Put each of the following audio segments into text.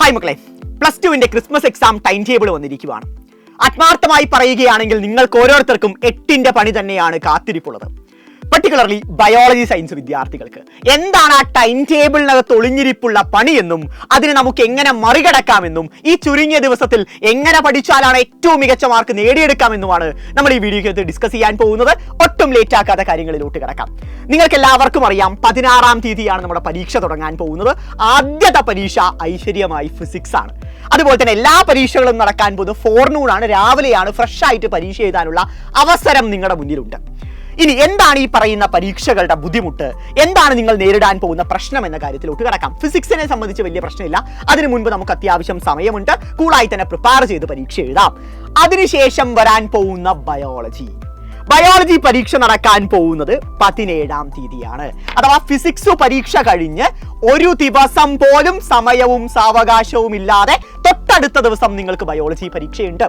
Hi മക്കളെ, +2 Christmas exam time table വന്നിരിക്കുകയാണ്. ആത്മാർത്ഥമായി പറയുകയാണെങ്കിൽ നിങ്ങൾക്ക് ഓരോരുത്തർക്കും 8ന്റെ പണി തന്നെയാണ് കാത്തിരിപ്പുള്ളത്. പർട്ടിക്കുലർലി ബയോളജി സയൻസ് വിദ്യാർത്ഥികൾക്ക് എന്താണ് ആ ടൈം ടേബിളിനകത്ത് ഒളിഞ്ഞിരിപ്പുള്ള പണിയെന്നും അതിനെ നമുക്ക് എങ്ങനെ മറികടക്കാമെന്നും ഈ ചുരുങ്ങിയ ദിവസത്തിൽ എങ്ങനെ പഠിച്ചാലാണ് ഏറ്റവും മികച്ച മാർക്ക് നേടിയെടുക്കാമെന്നുമാണ് നമ്മൾ ഈ വീഡിയോയ്ക്ക് ഡിസ്കസ് ചെയ്യാൻ പോകുന്നത്. ഒട്ടും ലേറ്റ് ആക്കാത്ത കാര്യങ്ങളിലോട്ട് കിടക്കാം. നിങ്ങൾക്ക് എല്ലാവർക്കും അറിയാം 16-ാം തീയതിയാണ് നമ്മുടെ പരീക്ഷ തുടങ്ങാൻ പോകുന്നത്. ആദ്യത്തെ പരീക്ഷ ഐശ്വര്യമായി ഫിസിക്സ് ആണ്. അതുപോലെ തന്നെ എല്ലാ പരീക്ഷകളും നടക്കാൻ പോകുന്നത് ഫോർനൂൺ ആണ്, രാവിലെയാണ്. ഫ്രഷ് ആയിട്ട് പരീക്ഷ എഴുതാനുള്ള അവസരം നിങ്ങളുടെ മുന്നിലുണ്ട്. ഇനി എന്താണ് ഈ പറയുന്ന പരീക്ഷകളുടെ ബുദ്ധിമുട്ട്, എന്താണ് നിങ്ങൾ നേരിടാൻ പോകുന്ന പ്രശ്നം എന്ന കാര്യത്തിലോട്ട് കിടക്കാം. ഫിസിക്സിനെ സംബന്ധിച്ച് വലിയ പ്രശ്നമില്ല. അതിനു മുൻപ് നമുക്ക് അത്യാവശ്യം സമയമുണ്ട്. കൂളായി തന്നെ പ്രിപ്പയർ ചെയ്ത് പരീക്ഷ എഴുതാം. അതിനുശേഷം വരാൻ പോകുന്ന ബയോളജി പരീക്ഷ നടക്കാൻ പോകുന്നത് 17-ാം തീയതിയാണ്. അഥവാ ഫിസിക്സ് പരീക്ഷ കഴിഞ്ഞ് ഒരു ദിവസം പോലും സമയവും സാവകാശവും ഇല്ലാതെ തൊട്ടടുത്ത ദിവസം നിങ്ങൾക്ക് ബയോളജി പരീക്ഷയുണ്ട്.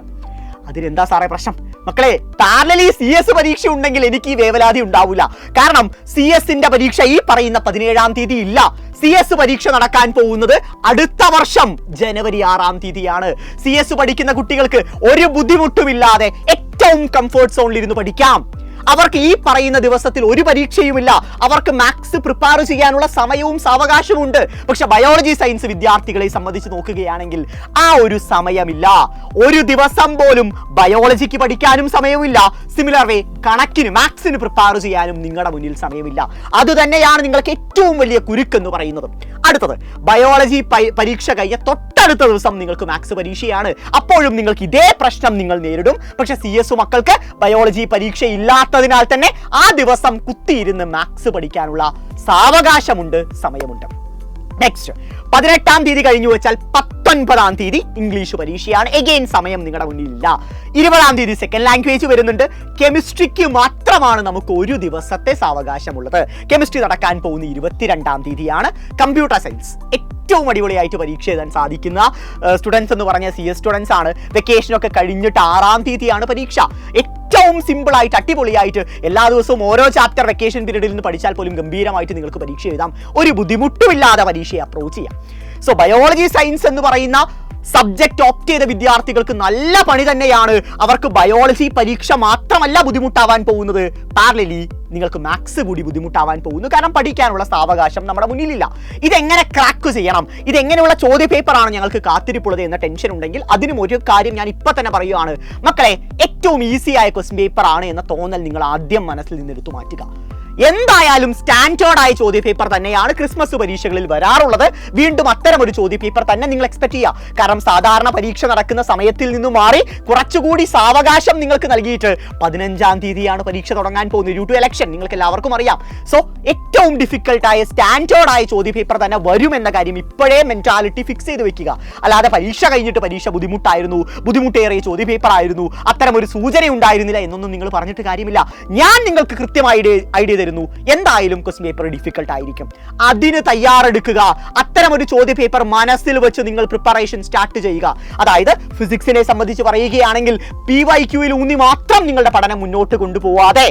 അതിനെന്താ സാറേ പ്രശ്നം? മക്കളെ, പാരലലി CS പരീക്ഷ ഉണ്ടെങ്കിൽ എനിക്ക് ഈ വേവലാതി ഉണ്ടാവില്ല. കാരണം CS-ന്റെ പരീക്ഷ ഈ പറയുന്ന 17-ാം തീയതി ഇല്ല. CS പരീക്ഷ നടക്കാൻ പോകുന്നത് അടുത്ത വർഷം ജനുവരി 6-ാം തീയതിയാണ്. CS പഠിക്കുന്ന കുട്ടികൾക്ക് ഒരു ബുദ്ധിമുട്ടുമില്ലാതെ ഏറ്റവും കംഫർട്ട് സോണിൽ ഇരുന്ന് പഠിക്കാം. അവർക്ക് ഈ പറയുന്ന ദിവസത്തിൽ ഒരു പരീക്ഷയുമില്ല. അവർക്ക് മാത്സ് പ്രിപ്പയർ ചെയ്യാനുള്ള സമയവും സാവകാശവും ഉണ്ട്. പക്ഷെ ബയോളജി സയൻസ് വിദ്യാർത്ഥികളെ സംബന്ധിച്ച് നോക്കുകയാണെങ്കിൽ ആ ഒരു സമയമില്ല. ഒരു ദിവസം പോലും ബയോളജിക്ക് പഠിക്കാനും സമയമില്ല. സിമിലർ വേ കണക്കിന് മാത്സിന് പ്രിപ്പയർ ചെയ്യാനും നിങ്ങളുടെ മുന്നിൽ സമയമില്ല. അതുതന്നെയാണ് നിങ്ങൾക്ക് ഏറ്റവും വലിയ കുരുക്കെന്ന് പറയുന്നത്. അടുത്തത്, ബയോളജി പരീക്ഷ കഴിഞ്ഞ തൊട്ടടുത്ത ദിവസം നിങ്ങൾക്ക് മാത്സ് പരീക്ഷയാണ്. അപ്പോഴും നിങ്ങൾക്ക് ഇതേ പ്രശ്നം നിങ്ങൾ നേരിടും. പക്ഷെ CS മക്കൾക്ക് ബയോളജി പരീക്ഷ ഇല്ലാത്തതിനാൽ തന്നെ ആ ദിവസം കുത്തിയിരുന്ന് മാത്സ് പഠിക്കാനുള്ള സാവകാശമുണ്ട്, സമയമുണ്ട്. നെക്സ്റ്റ് 18-ാം തീയതി കഴിഞ്ഞു വെച്ചാൽ 19-ാം തീയതി ഇംഗ്ലീഷ് പരീക്ഷയാണ്. എഗെയിൻ സമയം നിങ്ങളുടെ മുന്നിലില്ല. 20-ാം തീയതി സെക്കൻഡ് ലാംഗ്വേജ് വരുന്നുണ്ട്. കെമിസ്ട്രിക്ക് മാത്രമാണ് നമുക്ക് ഒരു ദിവസത്തെ സാവകാശമുള്ളത്. കെമിസ്ട്രി നടക്കാൻ പോകുന്ന 22-ാം തീയതിയാണ്. കമ്പ്യൂട്ടർ സയൻസ് ഏറ്റവും അടിപൊളിയായിട്ട് പരീക്ഷ എഴുതാൻ സാധിക്കുന്ന സ്റ്റുഡൻസ് എന്ന് പറഞ്ഞാൽ CS സ്റ്റുഡൻസ് ആണ്. വെക്കേഷനൊക്കെ കഴിഞ്ഞിട്ട് 6-ാം തീയതിയാണ് പരീക്ഷ. ഏറ്റവും സിമ്പിൾ ആയിട്ട് അടിപൊളിയായിട്ട് എല്ലാ ദിവസവും ഓരോ ചാപ്റ്റർ വെക്കേഷൻ പീരീഡിൽ നിന്ന് പഠിച്ചാൽ പോലും ഗംഭീരമായിട്ട് നിങ്ങൾക്ക് പരീക്ഷ എഴുതാം. ഒരു ബുദ്ധിമുട്ടുമില്ലാതെ പരീക്ഷയെ അപ്രോച്ച് ചെയ്യാം. സോ ബയോളജി സയൻസ് എന്ന് പറയുന്ന സബ്ജക്ട് ഓപ്റ്റ് ചെയ്ത വിദ്യാർത്ഥികൾക്ക് നല്ല പണി തന്നെയാണ്. അവർക്ക് ബയോളജി പരീക്ഷ മാത്രമല്ല ബുദ്ധിമുട്ടാവാൻ പോകുന്നത്, പാരലലി നിങ്ങൾക്ക് മാത്സ് കൂടി ബുദ്ധിമുട്ടാവാൻ പോകുന്നു. കാരണം പഠിക്കാനുള്ള സാവകാശം നമ്മുടെ മുന്നിലില്ല. ഇതെങ്ങനെ ക്രാക്ക് ചെയ്യണം, ഇതെങ്ങനെയുള്ള ചോദ്യ പേപ്പറാണ് ഞങ്ങൾക്ക് കാത്തിരിപ്പുള്ളത് എന്ന ടെൻഷൻ ഉണ്ടെങ്കിൽ അതിനും ഒരു കാര്യം ഞാൻ ഇപ്പൊ തന്നെ പറയുകയാണ്. മക്കളെ, ഏറ്റവും ഈസിയായ ക്വസ്റ്റ്യൻ പേപ്പർ ആണ് എന്ന തോന്നൽ നിങ്ങൾ ആദ്യം മനസ്സിൽ നിന്ന് എടുത്തു മാറ്റുക. എന്തായാലും സ്റ്റാൻഡേർഡ് ആയ ചോദ്യ പേപ്പർ തന്നെയാണ് ക്രിസ്മസ് പരീക്ഷകളിൽ വരാറുള്ളത്. വീണ്ടും അത്തരം ഒരു ചോദ്യ പേപ്പർ തന്നെ നിങ്ങൾ എക്സ്പെക്ട് ചെയ്യുക. കാരണം സാധാരണ പരീക്ഷ നടക്കുന്ന സമയത്തിൽ നിന്നും മാറി കുറച്ചുകൂടി സാവകാശം നിങ്ങൾക്ക് നൽകിയിട്ട് 15-ാം തീയതിയാണ് പരീക്ഷ തുടങ്ങാൻ പോകുന്നത്. ഡ്യൂ ടു ഇലക്ഷൻ നിങ്ങൾക്ക് എല്ലാവർക്കും അറിയാം. സോ ഏറ്റവും ഡിഫിക്കൽട്ട് ആയ സ്റ്റാൻഡേർഡ് ആയ ചോദ്യ പേപ്പർ തന്നെ വരുമെന്ന കാര്യം ഇപ്പോഴേ മെന്റാലിറ്റി ഫിക്സ് ചെയ്ത് വെക്കുക. അല്ലാതെ പരീക്ഷ കഴിഞ്ഞിട്ട് പരീക്ഷ ബുദ്ധിമുട്ടേറിയ ചോദ്യ പേപ്പർ ആയിരുന്നു, അത്തരം ഒരു സൂചന ഉണ്ടായിരുന്നില്ല എന്നൊന്നും നിങ്ങൾ പറഞ്ഞിട്ട് കാര്യമില്ല. ഞാൻ നിങ്ങൾക്ക് കൃത്യമായ ഐഡിയ എന്തായാലും ക്വസ്റ്റ്യൻ പേപ്പർ ഡിഫിക്കൽട്ട് ആയിരിക്കും. അതിന് തയ്യാറെടുക്കുക. അത്തരം ഒരു ചോദ്യ പേപ്പർ മനസ്സിൽ വെച്ച് നിങ്ങൾ പ്രിപ്പറേഷൻ സ്റ്റാർട്ട് ചെയ്യുക. അതായത് ഫിസിക്സിനെ സംബന്ധിച്ച് പറയുകയാണെങ്കിൽ PYQയിൽ ഊന്നി മാത്രം നിങ്ങളുടെ പഠനം മുന്നോട്ട് കൊണ്ടുപോവാതെ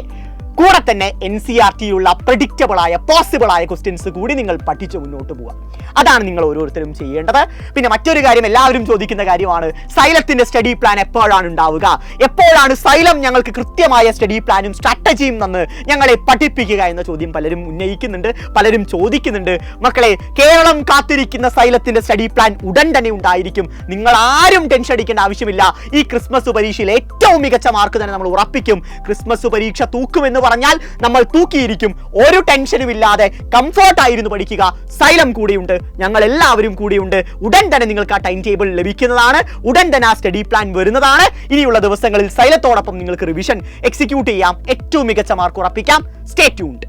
കൂടെ തന്നെ NCERTയിലുള്ള പ്രെഡിക്റ്റബിൾ ആയ പോസിബിൾ ആയ ക്വസ്റ്റ്യൻസ് കൂടി നിങ്ങൾ പഠിച്ച് മുന്നോട്ട് പോവുക. അതാണ് നിങ്ങൾ ഓരോരുത്തരും ചെയ്യേണ്ടത്. പിന്നെ മറ്റൊരു കാര്യം എല്ലാവരും ചോദിക്കുന്ന കാര്യമാണ്, സൈലത്തിന്റെ സ്റ്റഡി പ്ലാൻ എപ്പോഴാണ് ഉണ്ടാവുക, എപ്പോഴാണ് സൈലം ഞങ്ങൾക്ക് കൃത്യമായ സ്റ്റഡി പ്ലാനും സ്ട്രാറ്റജിയും തന്ന് ഞങ്ങളെ പഠിപ്പിക്കുക എന്ന ചോദ്യം പലരും ഉന്നയിക്കുന്നുണ്ട്, പലരും ചോദിക്കുന്നുണ്ട്. മക്കളെ, കേരളം കാത്തിരിക്കുന്ന സൈലത്തിന്റെ സ്റ്റഡി പ്ലാൻ ഉടൻ തന്നെ ഉണ്ടായിരിക്കും. നിങ്ങൾ ആരും ടെൻഷൻ അടിക്കേണ്ട ആവശ്യമില്ല. ഈ ക്രിസ്മസ് പരീക്ഷയിൽ ഏറ്റവും മികച്ച മാർക്ക് തന്നെ നമ്മൾ ഉറപ്പിക്കും. ക്രിസ്മസ് പരീക്ഷ തൂക്കുമെന്ന് പറഞ്ഞാൽ നമ്മൾ തൂക്കിയിരിക്കും. ഒരു ടെൻഷനും ഇല്ലാതെ കംഫർട്ടായിരുന്നു പഠിക്കുക. സൈലം കൂടിയുണ്ട്, ഞങ്ങൾ എല്ലാവരും കൂടിയുണ്ട്. ഉടൻ തന്നെ നിങ്ങൾക്ക് ആ ടൈം ടേബിൾ ലഭിക്കുന്നതാണ്. ഉടൻ തന്നെ ആ സ്റ്റഡി പ്ലാൻ വരുന്നതാണ്. ഇനിയുള്ള ദിവസങ്ങളിൽ സൈലത്തോടൊപ്പം നിങ്ങൾക്ക് റിവിഷൻ എക്സിക്യൂട്ട് ചെയ്യാം. ഏറ്റവും മികച്ച മാർക്ക് ഉറപ്പിക്കാം. Stay tuned.